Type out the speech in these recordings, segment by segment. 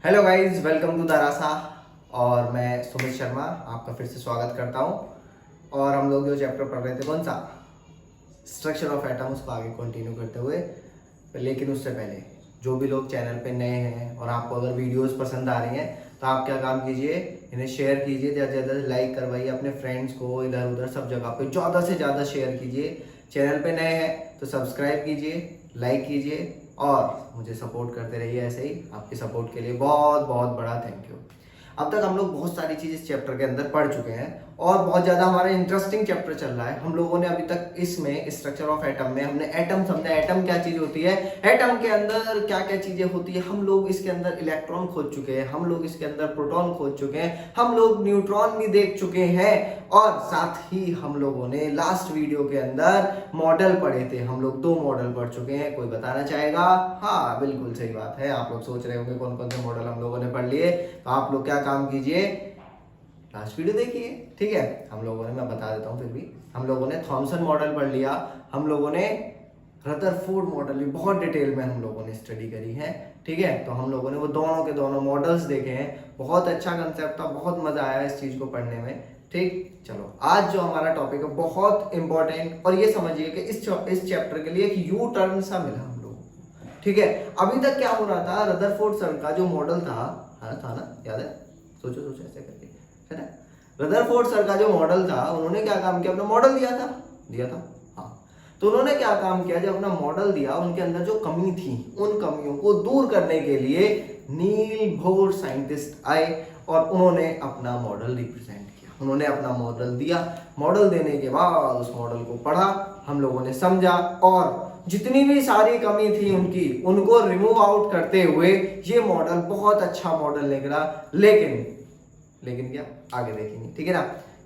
Hello guys, welcome to Darasa. और मैं सुमित शर्मा आपका फिर से स्वागत करता हूं। और हम लोग जो चैप्टर पढ़ रहे थे, कौन सा, स्ट्रक्चर ऑफ एटम, उसको आगे कंटिन्यू करते हुए। लेकिन उससे पहले जो भी लोग चैनल पे नए हैं और आपको अगर वीडियोस पसंद आ रही हैं तो आप क्या काम कीजिए, इन्हें शेयर कीजिए, ज़्यादा से ज़्यादा लाइक करवाइए अपने फ्रेंड्स को, इधर उधर सब जगह पे ज़्यादा से ज़्यादा शेयर कीजिए। चैनल पे नए हैं तो सब्सक्राइब कीजिए, लाइक कीजिए और मुझे सपोर्ट करते रहिए। ऐसे ही आपके सपोर्ट के लिए बहुत बहुत बड़ा थैंक यू। अब तक हम लोग बहुत सारी चीज़ इस चैप्टर के अंदर पढ़ चुके हैं और बहुत ज़्यादा हमारा इंटरेस्टिंग चैप्टर चल रहा है। हम लोगों ने अभी तक इसमें स्ट्रक्चर ऑफ एटम में हमने एटम समझा, एटम क्या चीज़ होती है, एटम के अंदर क्या क्या चीज़ें होती है। हम लोग इसके अंदर इलेक्ट्रॉन खोज चुके हैं, हम लोग इसके अंदर प्रोटॉन खोज चुके हैं, हम लोग न्यूट्रॉन भी देख चुके हैं और साथ ही हम लोगों ने लास्ट वीडियो के अंदर मॉडल पढ़े थे। हम लोग 2 मॉडल पढ़ चुके हैं। कोई बताना चाहेगा? हाँ, बिल्कुल सही बात है। आप लोग सोच रहे होंगे कौन कौन से मॉडल हम लोगों ने पढ़ लिए। तो आप लोग क्या काम कीजिए, लास्ट वीडियो देखिए, ठीक है। हम लोगों ने, मैं बता देता हूँ फिर भी, हम लोगों ने थॉमसन मॉडल पढ़ लिया, हम लोगों ने रदरफोर्ड मॉडल भी बहुत डिटेल में हम लोगों ने स्टडी करी है, ठीक है। तो हम लोगों ने वो दोनों के दोनों मॉडल्स देखे हैं। बहुत अच्छा कंसेप्ट था, बहुत मजा आया इस चीज को पढ़ने में, ठीक। चलो, आज जो हमारा टॉपिक है बहुत इंपॉर्टेंट, और ये समझिए कि इस चैप्टर के लिए एक यू टर्न सा मिला हम लोगों को, ठीक है। अभी तक क्या हो रहा था, रदरफोर्ड सर का जो मॉडल था, हाँ था ना, याद है? सोचो सोचो ऐसे करके, है ना। रदरफोर्ड सर का जो मॉडल था, उन्होंने क्या काम किया, अपना मॉडल दिया था, हाँ। तो उन्होंने क्या काम किया, जब अपना मॉडल दिया, उनके अंदर जो कमी थी, उन कमियों को दूर करने के लिए नील बोर साइंटिस्ट आए और उन्होंने अपना मॉडल रिप्रेजेंट किया। उन्होंने अपना मॉडल दिया, मॉडल देने के बाद उस मॉडल को पढ़ा, हम लोगों ने समझा और जितनी भी सारी कमी थी उनकी, उनको रिमूव आउट करते हुए ये मॉडल बहुत अच्छा मॉडल निकला। लेकिन क्या, आगे देखेंगे, ठीक है ना।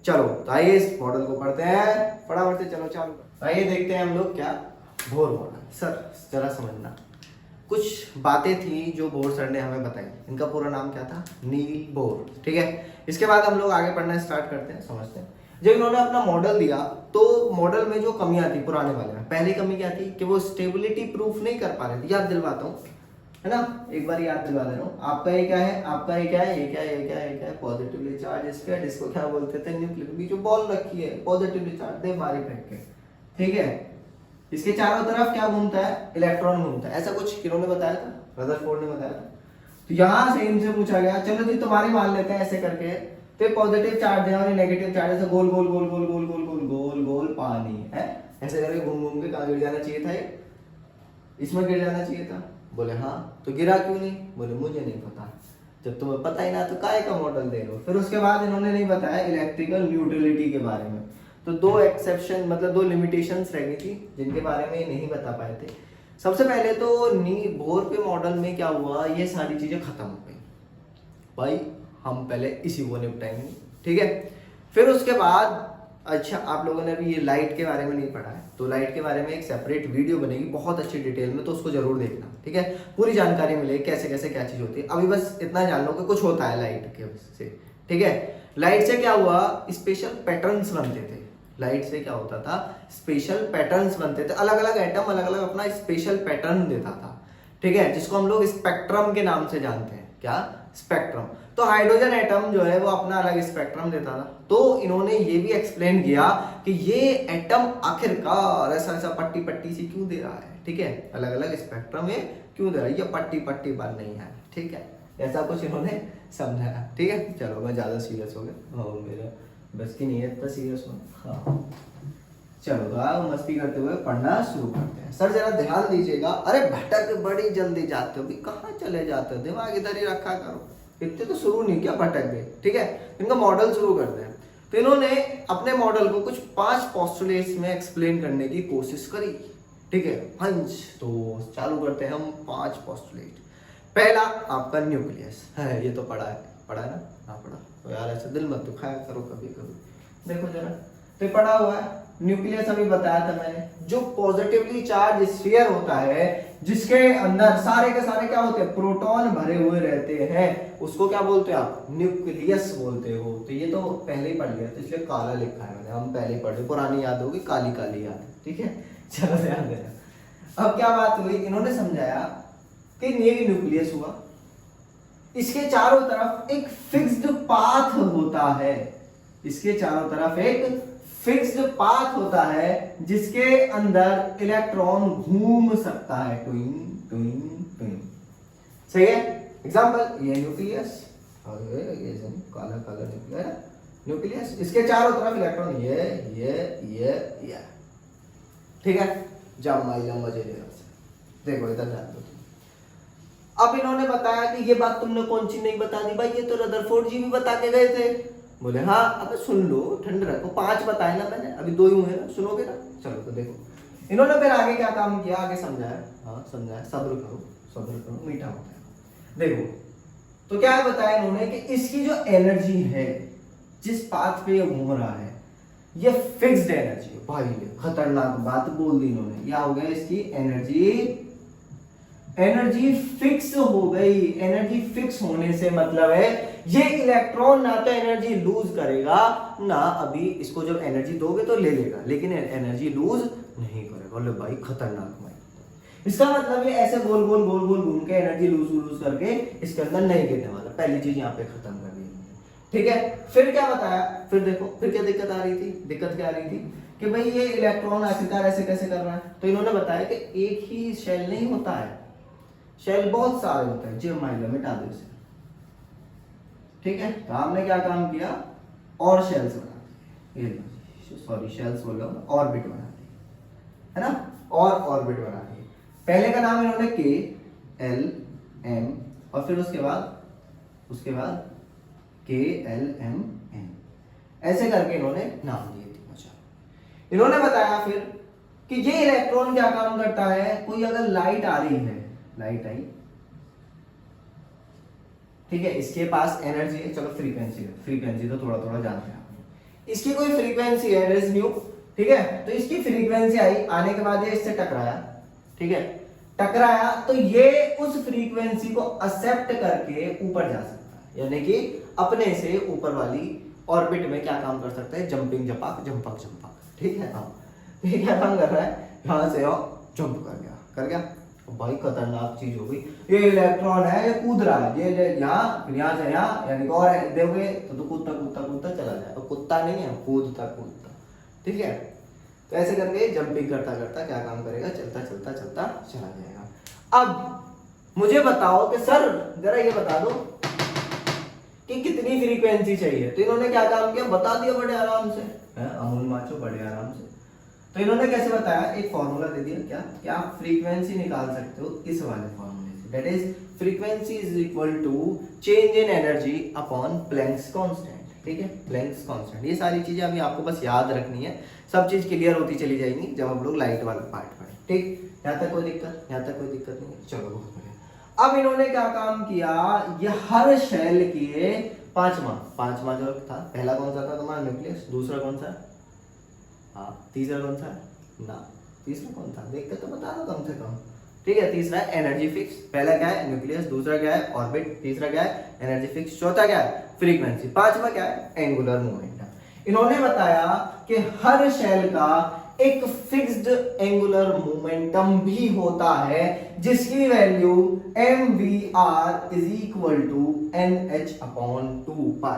चलो, तो आइए इस मॉडल को पढ़ते हैं फटाफट से। चलो चालू, आइए देखते हैं हम लोग क्या बोर मॉडल। सर जरा समझना, कुछ बातें थी जो बोर सर ने हमें बताई। इनका पूरा नाम क्या था, नील बोर, ठीक है। इसके बाद हम लोग आगे पढ़ना स्टार्ट करते हैं, समझते हैं। जब इन्होंने अपना मॉडल दिया तो मॉडल में जो कमियां थी पुराने वाले में, पहली कमी क्या थी कि वो स्टेबिलिटी प्रूफ नहीं कर पा रहे थे। याद दिलवाता हूँ, है ना, एक बार याद दिलवा दे रहा हूँ। आपका ये क्या है, आपका ये क्या है, ये क्या है, ये क्या है, ये क्या है, पॉजिटिवली चार्ज स्फीयर, जिसको क्या बोलते थे, न्यूक्लियस। बीच में बॉल रखी है, पॉजिटिवली चार्ज, दे मारी फेंक के, ठीक है। इसके चारों तरफ क्या घूमता है, इलेक्ट्रॉन घूमता है। ऐसा कुछ किन्होंने बताया था, रदरफोर्ड ने बताया था। तो यहाँ से इनसे पूछा गया, चलो जी तुम्हारी मान लेते हैं ऐसे करके, तो पॉजिटिव चार्ज है और नेगेटिव चार्ज है, गोल गोल गोल गोल गोल गोल गोल गोल गोल पानी है, ऐसे करके घूम घूम के कहाँ गिर जाना चाहिए था, ये इसमें गिर जाना चाहिए था। बोले हाँ, तो गिरा क्यों नहीं? बोले मुझे नहीं पता। जब तुम्हें पता ही ना तो काय का मॉडल दे रहे हो। फिर उसके बाद इन्होंने नहीं बताया इलेक्ट्रिकल न्यूट्रलिटी के बारे में। तो 2 एक्सेप्शन, मतलब 2 लिमिटेशंस रह गई थी जिनके बारे में नहीं बता पाए थे। सबसे पहले तो बोर के मॉडल में क्या हुआ, ये सारी चीजें खत्म हो गई भाई, हम पहले इसी को निपटाएंगे, ठीक है। फिर उसके बाद, अच्छा आप लोगों ने अभी ये लाइट के बारे में नहीं पढ़ा है, तो लाइट के बारे में एक सेपरेट वीडियो बनेगी बहुत अच्छी डिटेल में, तो उसको जरूर देखना, ठीक है। पूरी जानकारी मिलेगी कैसे कैसे क्या चीज होती है। अभी बस इतना जान लो कि कुछ होता है लाइट के से, ठीक है। लाइट से क्या हुआ, स्पेशल पैटर्न्स बनते थे। लाइट से क्या होता था, स्पेशल पैटर्न्स बनते थे। अलग अलग एटम अलग अलग अपना स्पेशल पैटर्न देता था, ठीक है, जिसको हम लोग स्पेक्ट्रम के नाम से जानते हैं। क्या, स्पेक्ट्रम। तो हाइड्रोजन एटम जो है वो अपना अलग स्पेक्ट्रम देता था। तो इन्होंने ये भी एक्सप्लेन किया कि ये एटम आखिरकार ऐसा ऐसा पट्टी पट्टी सी क्यों दे रहा है, ठीक है, अलग अलग स्पेक्ट्रम में क्यों दे रहा है, ये पट्टी पट्टी बन नहीं है, ठीक है। ऐसा कुछ इन्होंने समझाया, ठीक है। चलो, मैं ज्यादा सीरियस हो गया, मेरा बस की नहीं है इतना सीरियस हो। हाँ चलो, तो मस्ती करते हुए पढ़ना शुरू करते हैं। सर जरा ध्यान दीजिएगा, अरे भटक बड़ी जल्दी जाते हो, कहाँ चले जाते हो, दिमाग इधर ही रखा करो। इतने तो शुरू नहीं किया, भटक गए, ठीक है। इनका मॉडल शुरू करते हैं। तो इन्होंने अपने मॉडल को कुछ 5 पोस्टुलेट्स में एक्सप्लेन करने की कोशिश करी, ठीक है, 5। तो चालू करते हैं हम 5 पोस्टुलेट। पहला आपका न्यूक्लियस है, ये तो पढ़ा है ना, हाँ पढ़ा। तो यार ऐसे दिल मत दुखाया करो कभी कभी, देखो जरा, तो पढ़ा हुआ है। न्यूक्लियस अभी बताया था मैंने, जो पॉजिटिवली चार्ज स्फीयर होता है, जिसके अंदर सारे के सारे क्या होते हैं, प्रोटॉन भरे हुए रहते हैं, उसको क्या बोलते हैं आप, न्यूक्लियस बोलते हो। तो ये तो पहले ही पढ़ लिया, तो इसलिए काला लिखा है मैंने, हम पहले ही पढ़े, पुरानी याद होगी, काली काली याद है, ठीक है। चलो ध्यान देना। अब क्या बात हुई, इन्होंने समझाया कि ये न्यूक्लियस हुआ, इसके चारों तरफ एक फिक्स्ड पाथ होता है, इसके चारों तरफ एक फिक्स्ड पाथ होता है जिसके अंदर इलेक्ट्रॉन घूम सकता है, ट्विन ट्विन ट्विन। सही है। एग्जांपल, ये न्यूक्लियस और ये काला काला न्यूक्लियस, इसके चारों तरफ इलेक्ट्रॉन ये ठीक है। जब माइलम मजे ले रहा से देखो इधर ध्यान दो। अब इन्होंने बताया कि ये बात तुमने कौन सी नहीं बता दी भाई, ये तो रदरफोर्ड जी भी बता के गए थे। बोले हाँ, अब सुन लो, ठंड रखो, 5 बताए ना मैंने, अभी 2 ही हुए ना, सुनोगे ना। चलो तो देखो इन्होंने फिर आगे क्या काम किया, आगे समझाया। हाँ समझाया, सब्र करो मीठा होता है। देखो तो क्या बताया इन्होंने कि इसकी जो एनर्जी है, जिस पाथ पे ये घूम रहा है, ये फिक्स्ड एनर्जी है। भाई खतरनाक बात बोल दी इन्होंने, क्या हो गया, इसकी एनर्जी फिक्स हो गई। एनर्जी फिक्स होने से मतलब है ये इलेक्ट्रॉन ना तो एनर्जी लूज करेगा, ना अभी इसको जब एनर्जी दोगे तो ले लेगा, लेकिन एनर्जी लूज नहीं करेगा। बोले भाई खतरनाक भाई, इसका मतलब ये ऐसे गोल गोल घूम के एनर्जी लूज करके इसके अंदर नहीं गिरने वाला। पहली चीज यहाँ पे खत्म कर दी, ठीक है। फिर क्या बताया, फिर देखो फिर क्या दिक्कत आ रही थी, दिक्कत क्या आ रही थी कि भाई ये इलेक्ट्रॉन आखिरकार ऐसे कैसे कर रहा है। तो इन्होंने बताया कि एक ही शेल नहीं होता है, शेल बहुत सारे होते हैं। जो माइलम मिटा दो इसे, ठीक है। तो हमने क्या काम किया, और शेल्स बना दिए, सॉरी शेल्स बोल रहा हूँ, ऑर्बिट बना दिए, है ना, और ऑर्बिट बना दिए। पहले का नाम इन्होंने के एल एम और फिर उसके बाद के एल एम एन, ऐसे करके इन्होंने नाम दिए थे। अच्छा, इन्होंने बताया फिर कि ये इलेक्ट्रॉन क्या काम करता है, कोई अगर लाइट आ रही है, लाइट आई, ठीक है, इसके पास एनर्जी है, चलो फ्रीक्वेंसी तो थोड़ा थोड़ा जानते हैं आप। इसकी कोई फ्रीक्वेंसी है रेज न्यू, ठीक है। तो इसकी फ्रीक्वेंसी आई, आने के बाद ये इससे टकराया, ठीक है, टकराया तो ये उस फ्रीक्वेंसी को एक्सेप्ट करके ऊपर जा सकता है, यानी कि अपने से ऊपर वाली ऑर्बिट में क्या काम कर सकता है, जंपिंग जंपक, ठीक है। हाँ, ये क्या काम कर रहा है, यहां से जंप कर गया। भाई खतरनाक चीज हो गई, ये इलेक्ट्रॉन है, ये कूद रहा है, ये यहाँ से यहाँ, यानी कि और देखोगे तो कूदता चला जाएगा, कुत्ता नहीं है, कूदता, ठीक है। तो ऐसे करके जंपिंग करता क्या काम करेगा, चलता चला जाएगा। अब मुझे बताओ कि सर जरा ये बता दो कि कितनी फ्रीक्वेंसी चाहिए। तो इन्होंने क्या काम किया, बता दिया बड़े आराम से, अमूल माचो बड़े आराम से। तो इन्होंने कैसे बताया, एक फॉर्मूला दे दिया, क्या आप फ्रीक्वेंसी निकाल सकते हो इस वाले फॉर्मूले से, that is frequency is equal to change in energy upon Planck's constant, ठीक है, प्लैंक्स कांस्टेंट। ये सारी चीजें अभी आपको बस याद रखनी है, सब चीज क्लियर होती चली जाएंगी जब हम लोग लाइट वाला पार्ट पढ़े, ठीक। यहाँ तक कोई दिक्कत नहीं है, चलो बहुत बढ़िया। अब इन्होंने क्या काम किया, ये हर शेल के पांचवा जो था, पहला कौन सा था तुम्हारा, न्यूक्लियस, दूसरा कौन सा, हाँ, तीसरा कौन सा ना, तीसरा कौन था देखते तो बता दो कम से कम, ठीक है। तीसरा है एनर्जी फिक्स, पहला क्या है न्यूक्लियस, दूसरा क्या है ऑर्बिट, तीसरा क्या है एनर्जी फिक्स, चौथा क्या है फ्रीक्वेंसी, पांचवा क्या है एंगुलर मोमेंटम। इन्होंने बताया कि हर शेल का एक फिक्स्ड एंगुलर मोमेंटम भी होता है जिसकी value mvr is equal to nh/2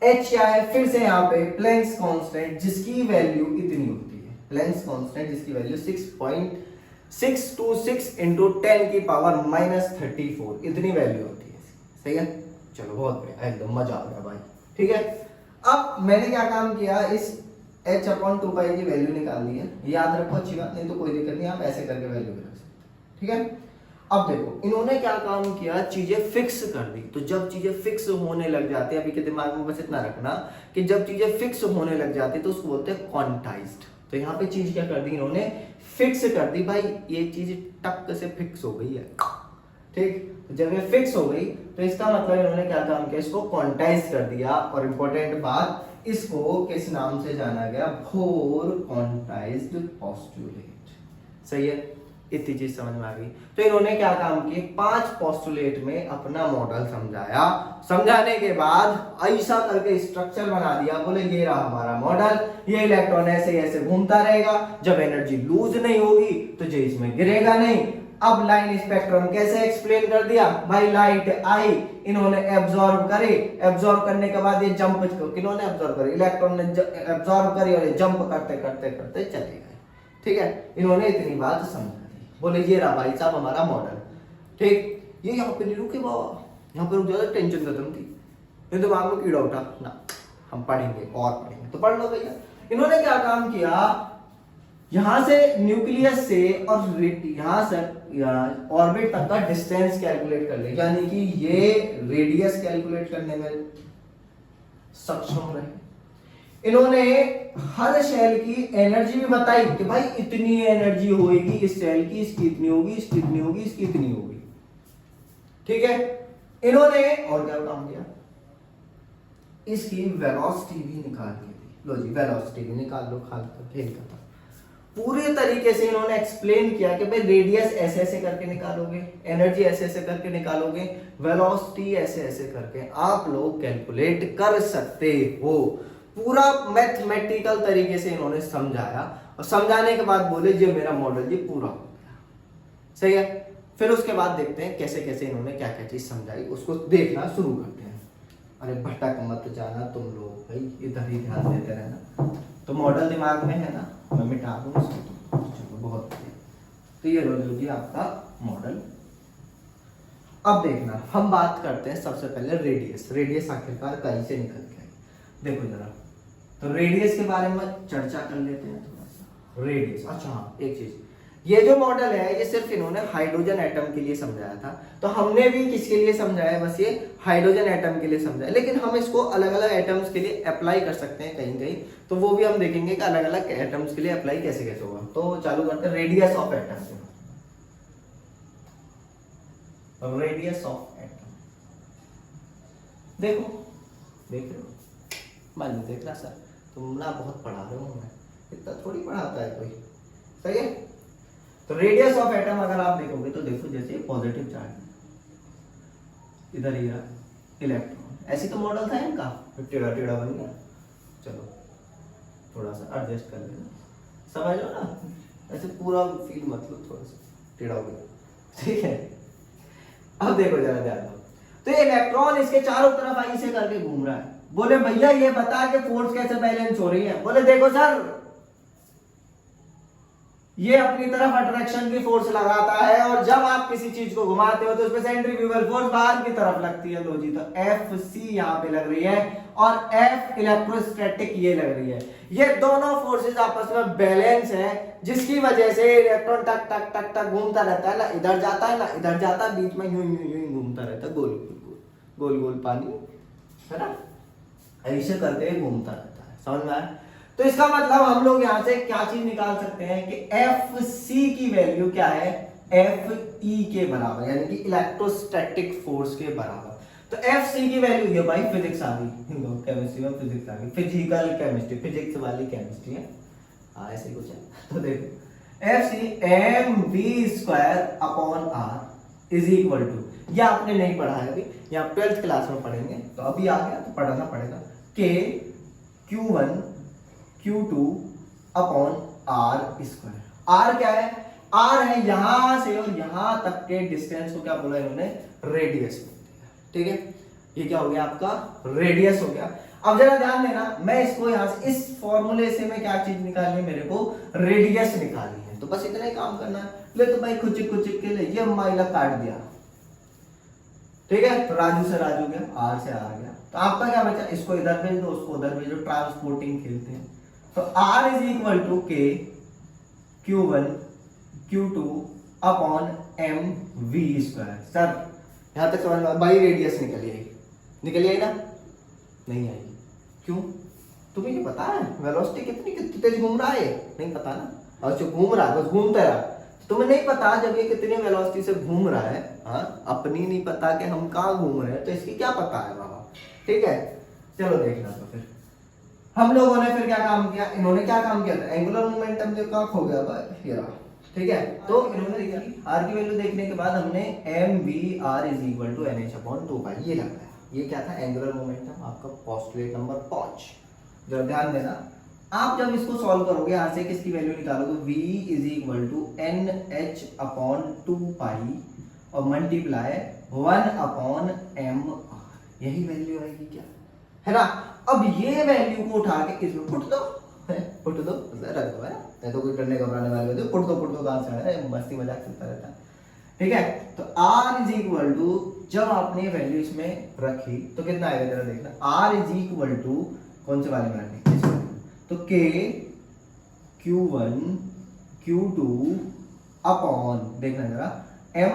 h क्या है, फिर से यहाँ पे प्लैंक्स कांस्टेंट जिसकी वैल्यू इतनी होती है, प्लैंक्स कांस्टेंट जिसकी वैल्यू 6.626 इंटू 10 की पावर -34 इतनी वैल्यू होती है, सही है। चलो बहुत बढ़िया, एकदम मजा आ गया भाई, ठीक है। अब मैंने क्या काम किया, इस h/2 की वैल्यू निकाल दी है, याद रखो, अच्छी बात, नहीं तो कोई दिक्कत नहीं, आप ऐसे करके वैल्यू भी रख सकते, ठीक है। अब देखो इन्होंने क्या काम किया, चीजें फिक्स कर दी। तो जब चीजें फिक्स होने लग जाती है, अभी के दिमाग में बस इतना रखना कि जब चीजें फिक्स होने लग जाती है तो उसको बोलते हैं क्वांटाइज्ड। तो यहाँ पे चीज क्या कर दी इन्होंने, फिक्स कर दी, भाई ये चीज टक से फिक्स हो गई है, ठीक। जब ये फिक्स हो गई तो इसका मतलब इन्होंने क्या काम किया, इसको क्वांटाइज कर दिया। और इंपॉर्टेंट बात, इसको किस नाम से जाना गया, बोर क्वांटाइज्ड पोस्टुलेट, सही है। इतनी चीज समझ में आ गई। तो इन्होंने क्या काम किए, 5 पोस्टुलेट में अपना मॉडल समझाया, समझाने के बाद ऐसा करके स्ट्रक्चर बना दिया, बोले ये रहा हमारा मॉडल, ये इलेक्ट्रॉन ऐसे ऐसे घूमता रहेगा, जब एनर्जी लूज नहीं होगी तो जो इसमें गिरेगा नहीं, अब लाइन स्पेक्ट्रम कैसे एक्सप्लेन कर दिया भाई, लाइट आई, इन्होंने एब्जॉर्ब करे, एब्जॉर्ब करने के बाद ये जंप, किन्होंने एब्जॉर्ब करी, इलेक्ट्रॉन ने एब्जॉर्ब करी और ये जंप करते करते करते चले गए। ठीक है, इन्होंने इतनी बात समझा दी। बोले ये रहा भाई साहब हमारा मॉडल। ठीक, ये यहाँ पे नहीं रुके बाबा, यहाँ पे रुक जाओ, टेंशन खत्म थी, ये दिमाग में कीड़ा उठा ना, हम पढ़ेंगे और पढ़ेंगे, तो पढ़ लो भैया। इन्होंने क्या काम किया, यहां से न्यूक्लियस से और यहां से ऑर्बिट तक का डिस्टेंस कैलकुलेट कर ले, यानी कि ये रेडियस कैलकुलेट करने में सक्षम रहे। इन्होंने हर शेल की एनर्जी भी बताई कि भाई इतनी एनर्जी होगी इस शेल की, इसकी इतनी होगी, इसकी इतनी होगी, इसकी इतनी होगी। ठीक है, इन्होंने और क्या काम किया, इसकी वेलोसिटी भी निकाल दी। लो जी, वेलोसिटी भी निकाल लो, खाल कर खेल का था। पूरे तरीके से इन्होंने एक्सप्लेन किया कि भाई रेडियस ऐसे ऐसे करके निकालोगे, एनर्जी ऐसे ऐसे करके निकालोगे, वेलोसिटी ऐसे ऐसे करके आप लोग कैलकुलेट कर सकते हो। पूरा मैथमेटिकल तरीके से इन्होंने समझाया, और समझाने के बाद बोले ये मेरा मॉडल ये पूरा हो गया। सही है, फिर उसके बाद देखते हैं कैसे कैसे इन्होंने क्या क्या चीज समझाई, उसको देखना शुरू करते हैं। अरे भटक मत जाना तुम लोग भाई, इधर ही ध्यान देते रहना। तो मॉडल दिमाग में है ना, मैं मिटा दूं उसको, चलो बहुत बढ़िया। तो ये लो जी आपका मॉडल। अब देखना, हम बात करते हैं सबसे पहले रेडियस। रेडियस आखिरकार कहीं से निकल के आई, देखो जरा। तो रेडियस के बारे में चर्चा कर लेते हैं थोड़ा सा। रेडियस, अच्छा हाँ एक चीज, ये जो मॉडल है ये सिर्फ इन्होंने हाइड्रोजन एटम के लिए समझाया था, तो हमने भी किसके लिए समझाया, बस ये हाइड्रोजन एटम के लिए समझाया। लेकिन हम इसको अलग अलग एटम्स के लिए अप्लाई कर सकते हैं कहीं कहीं, तो वो भी हम देखेंगे कि अलग अलग एटम्स के लिए अप्लाई कैसे कैसे होगा। तो चालू करते हैं रेडियस ऑफ एटम से। रेडियस ऑफ एटम देखो, देख रहे हो, मान लो देख रहा सर, तुम ना बहुत पढ़ा रहे हो, मैं इतना थोड़ी पढ़ाता है कोई। सही है, तो रेडियस ऑफ एटम अगर आप देखोगे तो देखो जैसे पॉजिटिव चार्ज, इधर ही रहा इलेक्ट्रॉन, ऐसी तो मॉडल था इनका, टेढ़ा टेढ़ा बन गया। चलो थोड़ा सा एडजस्ट कर लेना, समझ लो ना, ऐसे पूरा फील मतलब थोड़ा सा टेढ़ा हो गया। ठीक है, अब देखो जरा ध्यान दो, तो ये इलेक्ट्रॉन इसके चारों तरफ ऐसे करके घूम रहा है। बोले भैया ये बता के फोर्स कैसे बैलेंस हो रही है। बोले देखो सर, ये अपनी तरफ अट्रैक्शन की फोर्स लगाता है, और जब आप किसी चीज को घुमाते हो तो उसमें सेंट्रीफ्यूगल फोर्स बाहर की तरफ लगती है। लो जी, तो एफ सी यहाँ पे लग रही है, और एफ इलेक्ट्रोस्टैटिक ये लग रही है। ये दोनों फोर्सेस आपस में बैलेंस है, जिसकी वजह से इलेक्ट्रॉन टक टक टक टक घूमता रहता है, ना इधर जाता है ना इधर जाता है, बीच में यूं यूं यूं घूमता रहता है, गोल गोल गोल गोल गोल पानी है ना, ऐसे करके घूमता रहता है। समझ में आया? तो इसका मतलब हम लोग यहां से क्या चीज निकाल सकते हैं कि एफ सी की वैल्यू क्या है, एफ ई के बराबर, यानी कि इलेक्ट्रोस्टैटिक फोर्स के बराबर। तो एफ सी की वैल्यू ये भाई फिजिक्स आ गई, केमिस्ट्री में फिजिक्स आ गई, फिजिकल केमिस्ट्री, फिजिक्स वाली केमिस्ट्री है, ऐसे कुछ है। तो देखो F C M V square upon R is equal to, ये आपने नहीं पढ़ा है अभी, यहाँ 12th क्लास में पढ़ेंगे, तो अभी आ गया तो पढ़ना पड़ेगा। के Q1 Q2 upon are square. Are क्या है, आर है यहां से और यहां तक के डिस्टेंस को क्या बोला इन्होंने, रेडियस। ठीक है, ये क्या हो गया आपका, रेडियस हो गया। अब जरा ध्यान देना, मैं इसको यहां से इस फॉर्मूले से मैं क्या चीज निकालनी है, मेरे को रेडियस निकालनी है। तो बस इतना ही काम करना है। ले तो भाई खुचिक खुचिक के लिए ये माइला काट दिया, ठीक है, तो राजू से राजू गया, आर से आर गया, तो आपका क्या बचा, इसको इधर भेज दो, उसको उधर भेजो, ट्रांसपोर्टिंग खेलते हैं। तो R इज इक्वल टू के Q1 Q2 upon M V square. Sir यहां तक समझ में भाई, रेडियस निकली आई, निकली आई ना, नहीं आई, क्यों, तुम्हें ये पता है वेलोसिटी कितनी तेज घूम रहा है, नहीं पता ना, और जो घूम रहा है बस घूमता रहा, तुम्हें नहीं पता जब ये कितनी वेलोसिटी से घूम रहा है, हाँ अपनी नहीं पता कि हम कहाँ घूम रहे हैं, तो इसकी क्या पता है बाबा। ठीक है, चलो देखना। तो फिर हम लोगों ने फिर क्या काम किया, इन्होंने क्या काम किया था, एंगुलर मोमेंटम जो का खो गया ये रहा। ठीक है, तो इन्होंने देखा आर की वैल्यू देखने के बाद हमने M V R is equal to N H upon 2 ये लगाया। ये क्या था, एंगुलर मोमेंटम, आपका पोस्टुलेट नंबर 5। जरा ध्यान देना, आप जब इसको सॉल्व करोगे यहाँ से किसकी वैल्यू निकालोगे, v is equal to N H upon 2 pi और मल्टीप्लाई 1/m, यही वैल्यू आएगी क्या, है ना। अब ये वैल्यू को उठा के इसमें पुट दो, पुट दो मतलब रख दो, है नहीं तो कोई करने घबराने वाले हो, पुट दो कहाँ से आया, मस्ती मजाक चलता रहता है, ठीक है। तो r इज इक्वल टू, जब आपने वैल्यू इसमें रखी तो कितना आएगा जरा देखना, r इज इक्वल टू कौन से वाले में रखें, इस वाले, तो k q1 q2 अपॉन, देखना जरा m,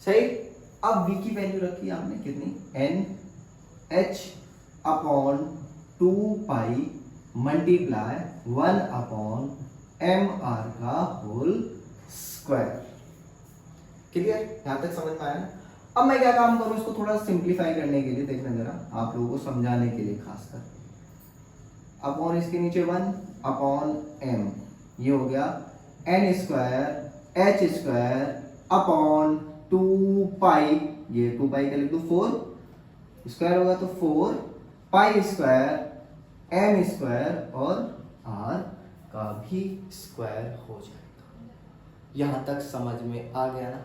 सही। अब v की वैल्यू रखी आपने कितनी, n h अपॉन 2 पाई मल्टीप्लाई 1/m r का होल स्क्वायर। क्लियर, यहां तक समझ में आया ना। अब मैं क्या काम करूं, इसको थोड़ा सिंप्लीफाई करने के लिए, देखना जरा आप लोगों को समझाने के लिए खासकर, अपॉन इसके नीचे 1/m, ये हो गया n square h square upon 2 पाई, ये 2 पाई का लिख दो 4 स्क्वायर होगा तो 4 पाई स्क्वायर m स्क्वायर और r का भी स्क्वायर हो जाएगा। यहां तक समझ में आ गया ना,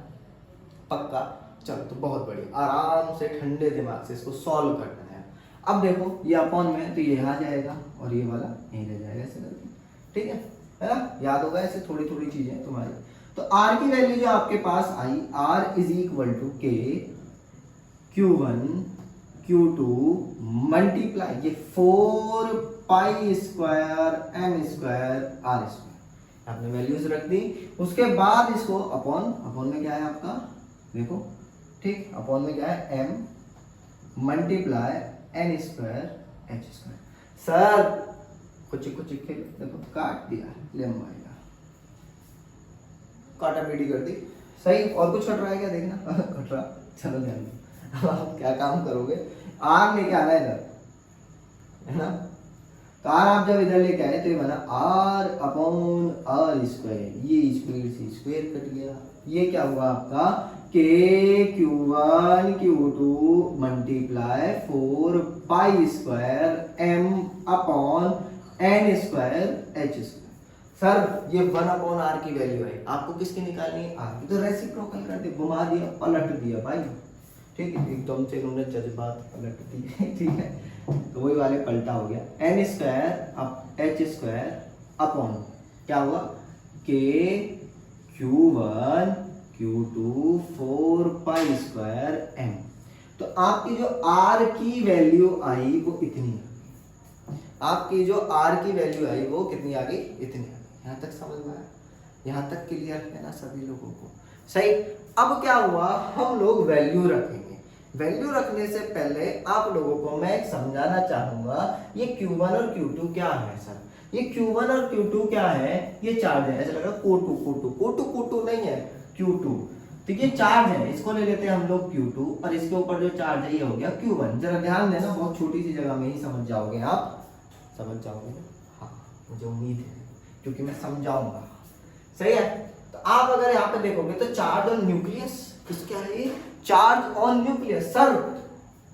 पक्का। चलो तो बहुत बढ़िया, आराम से ठंडे दिमाग से इसको सॉल्व करना है। अब देखो ये अपॉन में तो ये आ जाएगा और ये वाला यहीं रह जाएगा ऐसे करके, ठीक है ना, याद होगा ऐसे थोड़ी थोड़ी चीजें तुम्हारी। तो r की वैल्यू जो आपके पास आई, r is equal to k q1 q2 multiply ये 4 pi square m square r square, आपने वैल्यूज रख दी। उसके बाद इसको अपॉन, अपॉन में क्या है आपका, देखो ठीक, अपॉन में क्या है m multiply n square h square. Sir कुछ कुछ खेल, देखो काट दिया, लंबा काटा पीटी कर दी, सही। और कुछ कट रहा है क्या, देखना कट रहा, चलो ध्यान दो। अब आप क्या काम करोगे, आर लेके आना है इधर, है ना। तो आर आप जब इधर लेके आए तो ये बना आर अपॉन आर स्क्वायर, ये स्क्वायर से स्क्वायर कट गया, ये क्या हुआ आपका के q1 q2 multiply 4 pi square m upon n square h square. Sir ये 1/r की वैल्यू है, आपको किसकी निकालनी है, r की। तो रेसिप्रोकल कर दे, घुमा दिया, पलट दिया भाई, ठीक है, एकदम से इन्होंने जज्बात पलट दिए, ठीक है। तो वही वाले पलटा हो गया, n स्क्वायर अब h स्क्वायर अपॉन क्या हुआ k q1 q2 4 pi square m। तो आपकी जो r की वैल्यू आई वो इतनी आ गई, आपकी जो r की वैल्यू आई वो कितनी आ गई, इतनी आ गई। यहाँ तक समझ में आया, यहाँ तक क्लियर है ना सभी लोगों को, सही। अब क्या हुआ, हम लोग वैल्यू रखेंगे। वैल्यू रखने से पहले आप लोगों को मैं एक समझाना चाहूंगा, ये Q1 और Q2 क्या है। सर ये Q1 और Q2 क्या है, ये चार्ज है, ऐसा लग रहा है Q2 नहीं है, Q2, तो ये चार्ज है, इसको ले लेते हैं हम लोग Q2 और इसके ऊपर जो चार्ज है ये हो गया Q1। जरा ध्यान देना, बहुत छोटी सी जगह में ही समझ जाओगे, आप समझ जाओगे, हाँ मुझे उम्मीद है, क्योंकि मैं समझाऊंगा, सही है। तो आप अगर यहाँ पे देखोगे तो चार्ज ऑन न्यूक्लियस, क्या है ये, चार्ज ऑन न्यूक्लियस। सर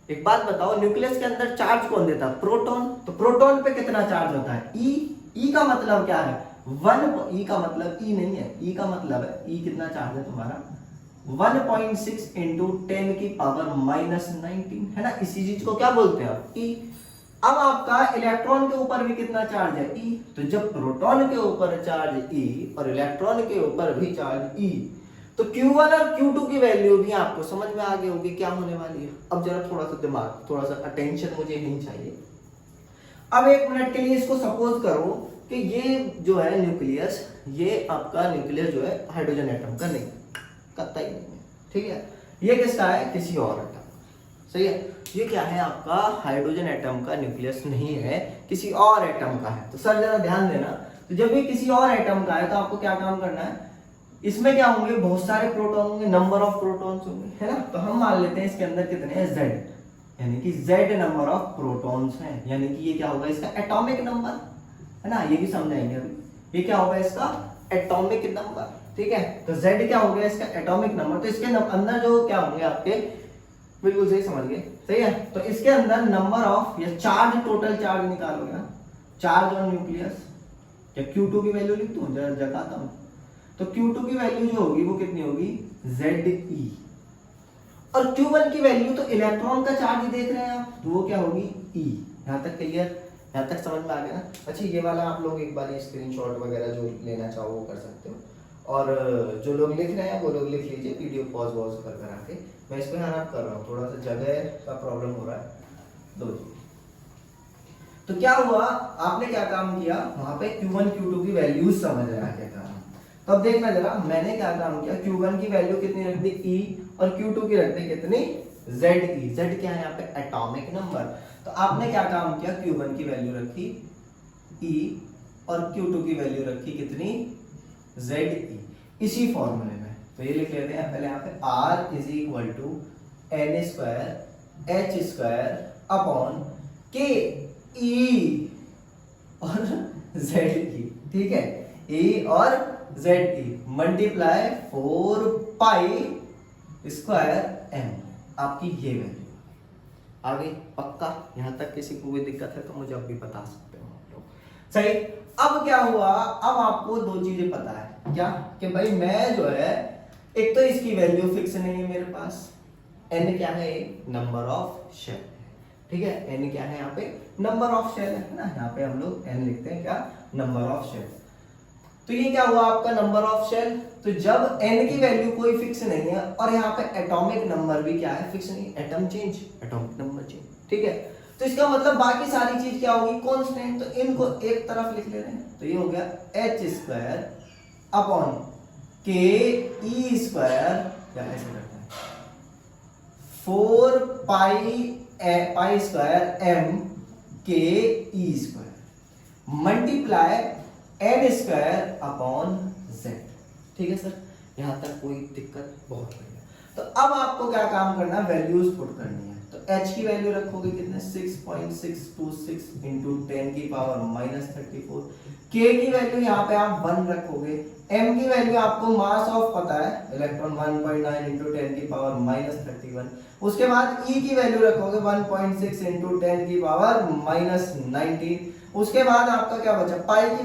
एक बात बताओ, न्यूक्लियस के अंदर चार्ज कौन देता है, प्रोटॉन। तो प्रोटॉन पे कितना चार्ज होता है, ई का मतलब क्या है 1, ई का मतलब ई नहीं है, ई का मतलब है, ई कितना चार्ज है तुम्हारा 1.6 इंटू 10 की पावर -19, है ना। इसी चीज को क्या बोलते हैं आप, ई। अब आपका इलेक्ट्रॉन के ऊपर भी कितना चार्ज है, ई। तो जब प्रोटॉन के ऊपर चार्ज ई और इलेक्ट्रॉन के ऊपर भी चार्ज ई, तो Q1 और Q2 की वैल्यू भी आपको समझ में आ गई होगी क्या होने वाली है। अब जरा थोड़ा सा दिमाग, थोड़ा सा अटेंशन मुझे नहीं चाहिए। अब 1 मिनट के लिए इसको सपोज करो कि ये जो है न्यूक्लियस, ये आपका न्यूक्लियस जो है हाइड्रोजन एटम का नहीं, कतई नहीं है, ठीक है। ये किसका है, किसी और एटम, सही है। ये क्या है आपका हाइड्रोजन एटम का न्यूक्लियस नहीं है, किसी और एटम का है। तो सर जरा ध्यान देना, तो जब ये किसी और एटम का है तो आपको क्या काम करना है, इसमें क्या होंगे, बहुत सारे प्रोटॉन होंगे, नंबर ऑफ प्रोटॉन्स होंगे, है ना। तो हम मान लेते हैं इसके अंदर कितने हैं, Z, यानी कि Z नंबर ऑफ प्रोटॉन्स हैं, यानी कि ये क्या होगा इसका एटॉमिक नंबर, है ना। ये भी समझाएंगे अभी, ये क्या होगा इसका एटॉमिक नंबर, ठीक है। तो Z क्या हो गया इसका एटॉमिक नंबर। तो इसके अंदर जो क्या होंगे आपके, बिल्कुल सही समझ गए, सही है। तो इसके अंदर नंबर ऑफ या चार्ज, टोटल चार्ज निकालोगे ना, चार्ज ऑन न्यूक्लियस, या Q2 की वैल्यू लिख दूं, जगाता हूं, तो Q2 की वैल्यू जो होगी वो कितनी होगी, Ze, और Q1 की वैल्यू तो इलेक्ट्रॉन का चार्ज देख रहे हैं आप, तो वो क्या होगी E। यहाँ तक क्लियर, यहाँ तक समझ में आ गया ना। अच्छा ये वाला आप लोग एक बार ये स्क्रीनशॉट वगैरह जो लेना चाहो वो कर सकते हो, और जो लोग लिख रहे हैं वो लोग लिख लीजिए, वीडियो पॉज वॉज कर कर आके। मैं इसको यहाँ कर रहा हूँ, थोड़ा सा जगह का प्रॉब्लम हो रहा है। दो जी, तो क्या हुआ, आपने क्या काम किया वहां पे Q1 Q2 की वैल्यूज समझ रहा है क्या काम। तो अब देखना जरा, मैंने क्या काम किया, Q1 की वैल्यू कितनी रख दी E, और Q2 की रख दी कितनी Ze। Z क्या है यहाँ पे, एटॉमिक नंबर। तो आपने क्या काम किया, Q1 की वैल्यू रखी E, और Q2 की वैल्यू रखी कितनी Ze, इसी फॉर्मूले में। तो ये लिख लेते हैं पहले यहाँ पे, R is equal to N square H square upon K E और Z E, ठीक है, E और Z E multiply 4 pi square M, आपकी ये वैल्यू आगे। पक्का यहाँ तक किसी को कोई दिक्कत है तो मुझे अब भी बता सकते हो आप लोग। सही, अब क्या हुआ, अब आपको दो चीजें पता है क्या, कि भाई मैं जो है, एक तो इसकी वैल्यू फिक्स नहीं है मेरे पास, n क्या है, नंबर ऑफ शेल, ठीक है, n क्या है यहाँ पे, नंबर ऑफ शेल है ना, यहाँ पे हम लोग n लिखते हैं क्या, नंबर ऑफ शेल। तो ये क्या हुआ आपका नंबर ऑफ शेल, तो जब n की वैल्यू कोई फिक्स नहीं है, और यहाँ पे एटॉमिक नंबर भी क्या है, फिक्स नहीं, atom change, atomic number change, ठीक है, तो इसका मतलब बाकी सारी चीज क्या होगी, कांस्टेंट। तो इनको एक तरफ लिख ले रहे हैं, तो ये हो गया h square upon k e square, या ऐसे करते हैं 4 pi square m k e square multiply n square upon z, ठीक है सर, यहां तक कोई दिक्कत, बहुत बढ़िया। तो अब आपको क्या काम करना है, वैल्यूज पुट करनी है। तो h की वैल्यू रखोगे कितने, 6.626 इंटू 10 की पावर -34, k की वैल्यू यहाँ पे आप 1 रखोगे, m की वैल्यू आपको मास ऑफ पता है, इलेक्ट्रॉन 1.9 इंटू 10 की पावर -31, उसके बाद e की वैल्यू रखोगे 1.6 इंटू 10 की पावर -19, उसके बाद आपका क्या बचा, पाई की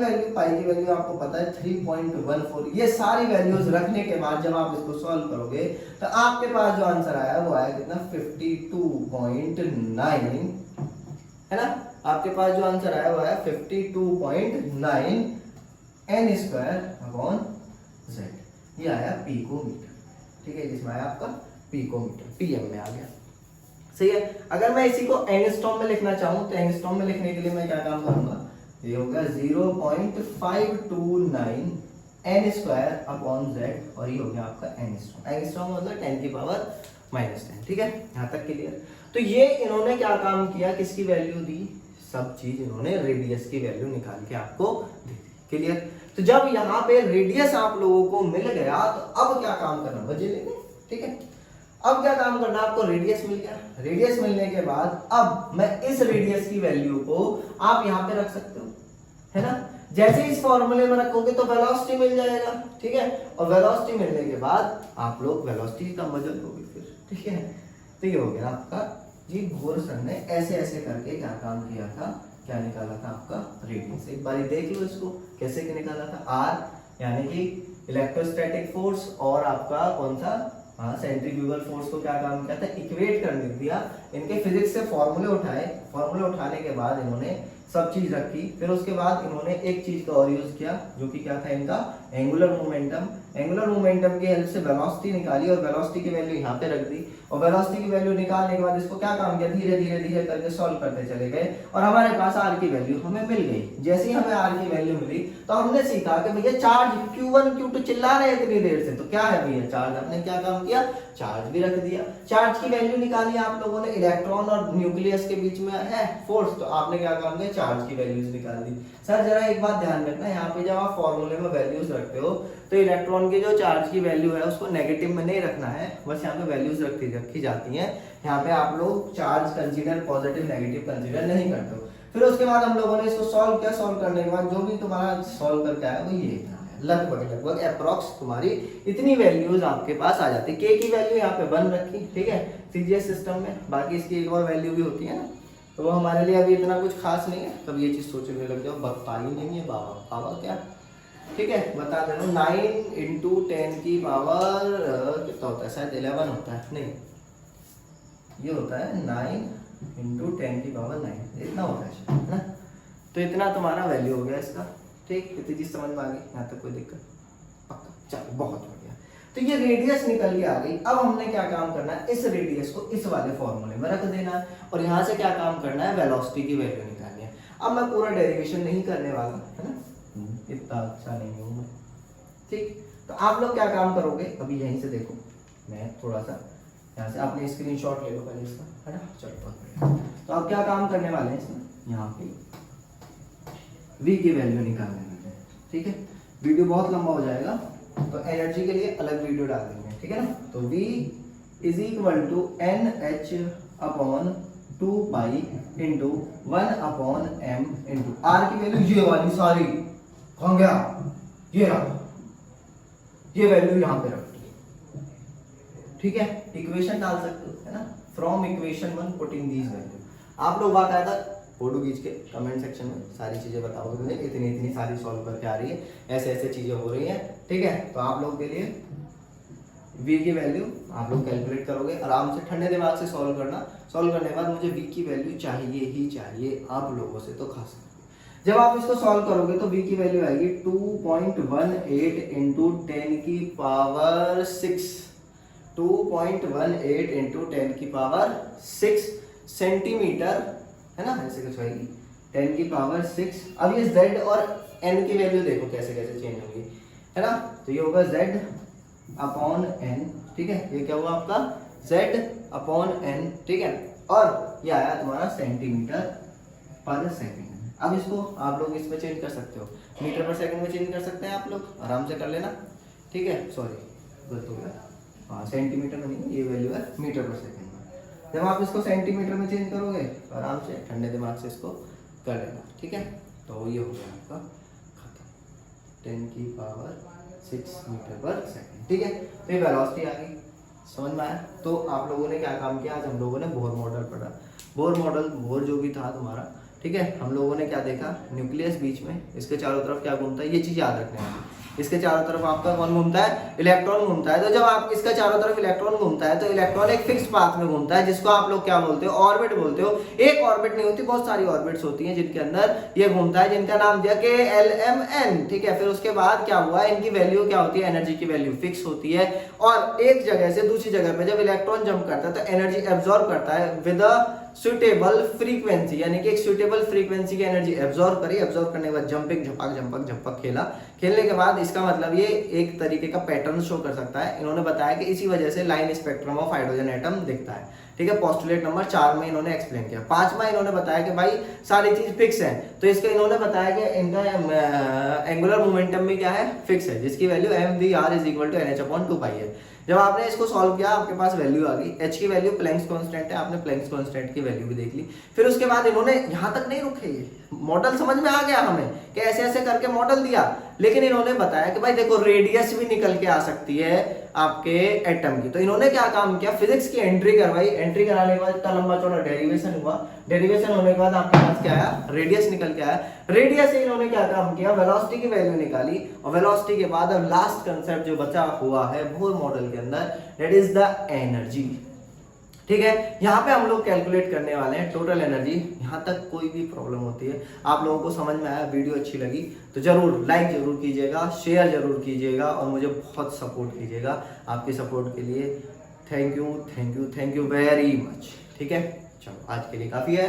वैल्यू आपको पता है 3.14। ये सारी वैल्यूज रखने के बाद जब आप इसको सॉल्व करोगे तो आपके पास जो आंसर आया वो आया कितना, 52.9, है ना, आपके पास जो आंसर आया वो आया 52.9 n स्क्वायर अपॉन z, ये आया पिकोमीटर, ठीक है, जिसमें आया आपका पिकोमीटर, pm में आ गया, सही है। अगर मैं इसी को एंगस्ट्रॉम में लिखना चाहूं तो एंगस्ट्रॉम में लिखने के लिए मैं क्या काम करूंगा, ये होगा 0.529 n स्क्वायर अपॉन z, और ये हो गया आपका एंगस्ट्रॉम। एंगस्ट्रॉम मतलब 10 की पावर -10, ठीक है, यहां तक क्लियर। तो ये इन्होंने क्या काम किया, किसकी वैल्यू दी, सब चीज इन्होंने रेडियस की वैल्यू निकाल के आपको दे दी, क्लियर। तो जब यहाँ पे रेडियस आप लोगों को मिल गया तो अब क्या काम करना, बजे लेंगे, ठीक है। अब क्या काम करना, आपको रेडियस मिल गया, रेडियस मिलने के बाद अब मैं इस रेडियस की वैल्यू को आप यहाँ पे रख सकते हो, है ना। जैसे इस फॉर्मूले में रखोगे तो वेलोसिटी मिल जाएगा, ठीक है, और वेलोसिटी मिलने के बाद आप लोग वेलोसिटी का मजा लोगे फिर, ठीक है। तो ये हो गया आपका, जी बोर सर ने ऐसे ऐसे करके क्या काम किया था, क्या निकाला था आपका रेडियस। एक बार देख लो इसको कैसे निकाला था, R यानी कि इलेक्ट्रोस्टैटिक फोर्स, और आपका कौन सा, हाँ सेंट्रीफ्यूगल फोर्स को क्या काम किया था, इक्वेट करने दिया। इनके फिजिक्स से फॉर्मूले उठाए, फॉर्मूले उठाने के बाद इन्होंने सब चीज रखी, फिर उसके बाद इन्होंने एक चीज का और यूज किया जो कि क्या था इनका, एंगुलर मोमेंटम। एंगुलर मोमेंटम की हेल्प से वेलोसिटी निकाली और वेलोसिटी की वैल्यू यहाँ पे रख दी, और वेलोसिटी की वैल्यू निकालने के बाद इसको क्या काम किया, धीरे धीरे धीरे करके सॉल्व करते चले गए, और हमारे पास आर की वैल्यू हमें मिल गई। जैसे ही हमें आर की वैल्यू मिली तो हमने सीखा कि भैया चार्ज Q1 Q2 चिल्ला रहे हैं इतनी देर से, तो क्या है भैया चार्ज, हमने क्या काम किया, चार्ज भी रख दिया। चार्ज की वैल्यू निकाली आप लोगों ने, इलेक्ट्रॉन और न्यूक्लियस के बीच में है फोर्स, तो आपने क्या काम किया, चार्ज की वैल्यूज निकाल दी। सर जरा एक बात ध्यान रखना, यहाँ पे जब आप फॉर्मूले में वैल्यूज रखते हो तो इलेक्ट्रॉन की जो चार्ज की वैल्यू है उसको नेगेटिव में नहीं रखना है, बस यहाँ पे वैल्यूज रखी जाती हैं। यहाँ पे आप लोग charge consider, positive negative consider नहीं करते हो। फिर उसके बाद हम लोगों ने इसको सॉल्व किया, सॉल्व करने के बाद जो भी तुम्हारा सॉल्व करके आया वो ये लगभग अप्रोक्स तुम्हारी इतनी वैल्यूज आपके पास आ जाती है। के की वैल्यू यहाँ पे 1 रखी, ठीक है, सीजीएस सिस्टम में, बाकी इसकी एक और वैल्यू भी होती है ना, तो वो हमारे लिए अभी इतना कुछ खास नहीं है। कभी ये चीज़ सोचने लग जाओ पाई नहीं है बाबा बाबा क्या, ठीक है बता दे रहा हूँ। 9 इंटू 10 की पावर कितना होता है, शायद 11 होता है, नहीं ये होता है 9 इंटू 10 की पावर 9, इतना होता है ना। तो इतना तुम्हारा वैल्यू हो गया इसका, ठीक। इतनी चीज समझ में आ गई, यहाँ तक कोई दिक्कत, पक्का, चलो बहुत बढ़िया। तो ये रेडियस निकल के आ गई। अब हमने क्या काम करना है, इस रेडियस को इस वाले फॉर्मूले में रख देना है और यहाँ से क्या काम करना है, वेलोसिटी की वैल्यू निकालनी है। अब मैं पूरा डेरिवेशन नहीं करने वाला है ना, इतना अच्छा नहीं हूँ मैं, ठीक। तो आप लोग क्या काम करोगे, अभी यहीं से देखो, मैं थोड़ा सा यहाँ से आपने स्क्रीनशॉट ले लो पहले इसका, है ना। चलो बहुत बढ़िया। तो आप क्या काम करने वाले हैं इसमें, यहाँ पे v की वैल्यू निकालने वाले हैं, ठीक है। वीडियो बहुत लंबा हो जाएगा तो एनर्जी के लिए अलग वीडियो डाल देंगे, ठीक है ना। तो v is equal to NH upon 2 pi into 1 upon m into r की वैल्यू ये वाली सारी कहाँ गया, ये रहा, ये वैल्यू यहाँ पे रखती है, ठीक है। इक्वेशन डाल सकते हो, है ना। From equation 1 putting these value. आप लोग बात आया था फोटो खींच के कमेंट सेक्शन में सारी चीजें बताओगे मुझे, इतनी इतनी सारी सॉल्व करके आ रही है, ऐसे ऐसे चीजें हो रही हैं, ठीक है। तो आप लोग के लिए v की वैल्यू आप लोग कैलकुलेट करोगे आराम से, ठंडे दिमाग से सॉल्व करना। सॉल्व करने के बाद मुझे v की वैल्यू चाहिए ही चाहिए आप लोगों से, तो खास जब आप इसको सॉल्व करोगे तो v की वैल्यू आएगी 2.18 इंटू 10 की पावर 6, 2.18 इंटू 10 की पावर 6 सेंटीमीटर, है ना, ऐसे कुछ आएगी 10 की पावर 6। अब ये z और n की वैल्यू देखो कैसे कैसे चेंज होगी, है ना। तो ये होगा z अपॉन n, ठीक है। ये क्या हुआ आपका z अपॉन n, ठीक है। और ये आया तुम्हारा सेंटीमीटर पर सेकंड। अब इसको आप लोग इसमें चेंज कर सकते हो, मीटर पर सेकंड में चेंज कर सकते हैं, आप लोग आराम से कर लेना, ठीक है। सॉरी गलत हो गया, हाँ सेंटीमीटर में नहीं, ये वैल्यू है मीटर पर सेकंड में। जब आप इसको सेंटीमीटर में चेंज करोगे तो आराम से ठंडे दिमाग से इसको कर लेना, ठीक है। तो ये हो गया आपका खत्म, 10 की पावर 6 मीटर पर सेकंड, ठीक है। तो ये वेलोसिटी आ गई, समझ में आया। तो आप लोगों ने क्या काम किया, आज हम लोगों ने बोर मॉडल पढ़ा। बोर मॉडल, बोर जो भी था तुम्हारा, ठीक है। हम लोगों ने क्या देखा, न्यूक्लियस बीच में, इसके चारों तरफ क्या घूमता है, ये चीज याद रखने वाली। इसके चारों तरफ आपका कौन घूमता है, इलेक्ट्रॉन घूमता है। तो जब आप इसका चारों तरफ इलेक्ट्रॉन घूमता है तो इलेक्ट्रॉन एक फिक्स पाथ में घूमता है, जिसको आप लोग क्या बोलते हो, ऑर्बिट बोलते हो। एक ऑर्बिट नहीं होती, बहुत सारी ऑर्बिट्स होती हैं जिनके अंदर ये घूमता है, जिनका नाम दिया कि LMN, ठीक है। फिर उसके बाद क्या हुआ, इनकी वैल्यू क्या होती है, एनर्जी की वैल्यू फिक्स होती है। और एक जगह से दूसरी जगह पे जब इलेक्ट्रॉन जंप करता है तो एनर्जी एब्जॉर्ब करता है विद सुटेबल फ्रीक्वेंसी, यानी कि एक सुटेबल फ्रीक्वेंसी की एनर्जी एब्जॉर्ब करी। एब्जॉर्ब करने के बाद जंपिंग झपक झपक झपक खेला, खेलने के बाद इसका मतलब ये एक तरीके का पैटर्न शो कर सकता है। इन्होंने बताया कि इसी वजह से line spectrum of hydrogen atom दिखता है, ठीक है। पोस्टुलेट नंबर 4 में इन्होंने एक्सप्लेन किया। 5वां इन्होंने बताया कि भाई सारी चीज फिक्स है, तो इसका इन्होंने बताया कि इनका एंगुलर मोमेंटम में क्या है, फिक्स है, जिसकी value mvr is equal to NH/2π है। जब आपने इसको सॉल्व किया आपके पास वैल्यू आ गई, h की वैल्यू प्लैंक्स कांस्टेंट है, आपने प्लैंक्स कांस्टेंट की वैल्यू भी देख ली। फिर उसके बाद इन्होंने यहाँ तक नहीं रुके, मॉडल समझ में आ गया हमें कि ऐसे ऐसे करके मॉडल दिया, लेकिन इन्होंने बताया कि भाई देखो रेडियस भी निकल के आ सकती है आपके एटम की। तो इन्होंने क्या काम किया, फिजिक्स की एंट्री करवाई। एंट्री कराने के बाद इतना लंबा चौड़ा डेरिवेशन हुआ। डेरिवेशन होने के बाद आपके पास क्या आया, रेडियस निकल के आया। रेडियस से इन्होंने क्या काम किया, वेलोसिटी की वैल्यू निकाली। और वेलोसिटी के बाद अब लास्ट कंसेप्ट जो बचा हुआ है बोर मॉडल के अंदर, दैट इज द एनर्जी, ठीक है। यहाँ पे हम लोग कैलकुलेट करने वाले हैं टोटल एनर्जी। यहाँ तक कोई भी प्रॉब्लम होती है, आप लोगों को समझ में आया, वीडियो अच्छी लगी तो जरूर लाइक जरूर कीजिएगा, शेयर जरूर कीजिएगा और मुझे बहुत सपोर्ट कीजिएगा। आपके सपोर्ट के लिए थैंक यू वेरी मच, ठीक है। चलो आज के लिए काफी है।